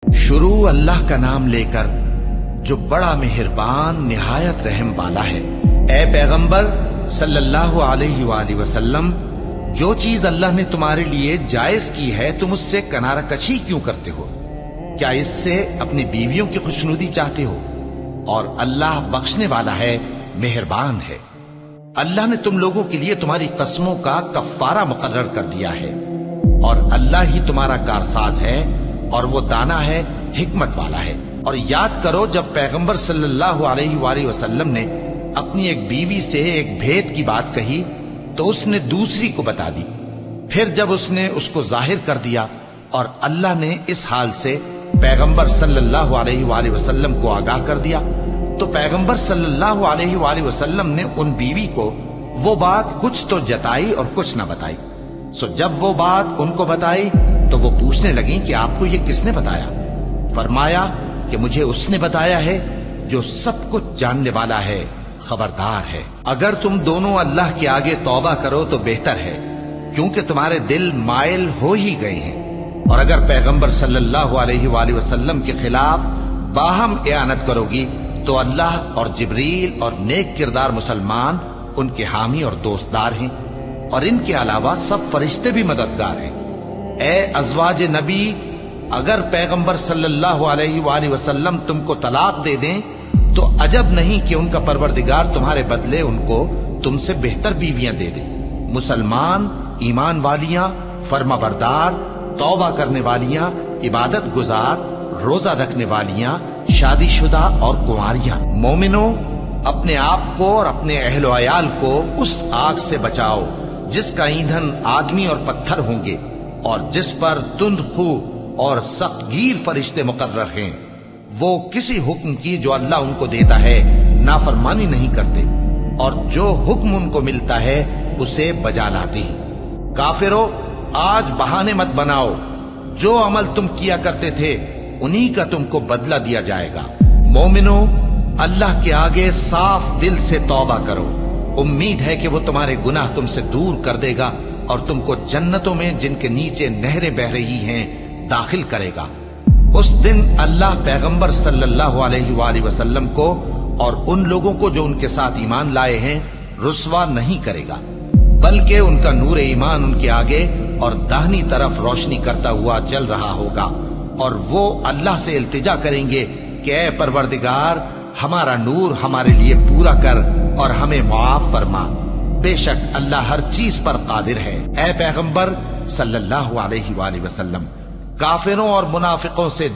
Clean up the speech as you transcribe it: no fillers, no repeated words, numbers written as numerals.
شروع اللہ کا نام لے کر جو بڑا مہربان نہایت رحم والا ہے۔ اے پیغمبر صلی اللہ علیہ وآلہ وسلم، جو چیز اللہ نے تمہارے لیے جائز کی ہے تم اس سے کنارہ کشی کیوں کرتے ہو؟ کیا اس سے اپنی بیویوں کی خوشنودی چاہتے ہو؟ اور اللہ بخشنے والا ہے، مہربان ہے۔ اللہ نے تم لوگوں کے لیے تمہاری قسموں کا کفارہ مقرر کر دیا ہے، اور اللہ ہی تمہارا کارساز ہے، اور وہ دانا ہے، حکمت والا ہے۔ اور یاد کرو جب پیغمبر صلی اللہ علیہ وآلہ وسلم نے اپنی ایک بیوی سے ایک بھید کی بات کہی تو اس نے دوسری کو بتا دی، پھر جب اس نے اس کو ظاہر کر دیا اور اللہ نے اس حال سے پیغمبر صلی اللہ علیہ وآلہ وسلم کو آگاہ کر دیا تو پیغمبر صلی اللہ علیہ وآلہ وسلم نے ان بیوی کو وہ بات کچھ تو جتائی اور کچھ نہ بتائی۔ سو جب وہ بات ان کو بتائی تو وہ پوچھنے لگیں کہ آپ کو یہ کس نے بتایا؟ فرمایا کہ مجھے اس نے بتایا ہے جو سب کچھ جاننے والا ہے، خبردار ہے۔ اگر تم دونوں اللہ کے آگے توبہ کرو تو بہتر ہے، کیونکہ تمہارے دل مائل ہو ہی گئے ہیں۔ اور اگر پیغمبر صلی اللہ علیہ وآلہ وسلم کے خلاف باہم اعانت کرو گی تو اللہ اور جبریل اور نیک کردار مسلمان ان کے حامی اور دوستدار ہیں، اور ان کے علاوہ سب فرشتے بھی مددگار ہیں۔ اے ازواج نبی، اگر پیغمبر صلی اللہ علیہ وآلہ وسلم تم کو طلاق دے دیں تو عجب نہیں کہ ان کا پروردگار تمہارے بدلے ان کو تم سے بہتر بیویاں دے دے۔ مسلمان، ایمان والیاں، فرما بردار، توبہ کرنے والیاں، عبادت گزار، روزہ رکھنے والیاں، شادی شدہ اور کنواریاں۔ مومنوں، اپنے آپ کو اور اپنے اہل و عیال کو اس آگ سے بچاؤ جس کا ایندھن آدمی اور پتھر ہوں گے، اور جس پر تند خو اور سخت گیر فرشتے مقرر ہیں۔ وہ کسی حکم کی جو اللہ ان کو دیتا ہے نافرمانی نہیں کرتے، اور جو حکم ان کو ملتا ہے اسے بجا لاتے ہیں۔ کافرو، آج بہانے مت بناؤ، جو عمل تم کیا کرتے تھے انہی کا تم کو بدلہ دیا جائے گا۔ مومنو، اللہ کے آگے صاف دل سے توبہ کرو، امید ہے کہ وہ تمہارے گناہ تم سے دور کر دے گا اور تم کو جنتوں میں جن کے نیچے نہریں بہ رہی ہیں داخل کرے گا۔ اس دن اللہ پیغمبر صلی اللہ علیہ وآلہ وسلم کو اور ان لوگوں کو جو ان کے ساتھ ایمان لائے ہیں رسوا نہیں کرے گا، بلکہ ان کا نور ایمان ان کے آگے اور داہنی طرف روشنی کرتا ہوا چل رہا ہوگا، اور وہ اللہ سے التجا کریں گے کہ اے پروردگار، ہمارا نور ہمارے لیے پورا کر اور ہمیں معاف فرما، بے شک اللہ ہر چیز پر قادر ہے۔ اے پیغمبر صلی اللہ علیہ وآلہ وسلم، کافروں اور منافقوں سے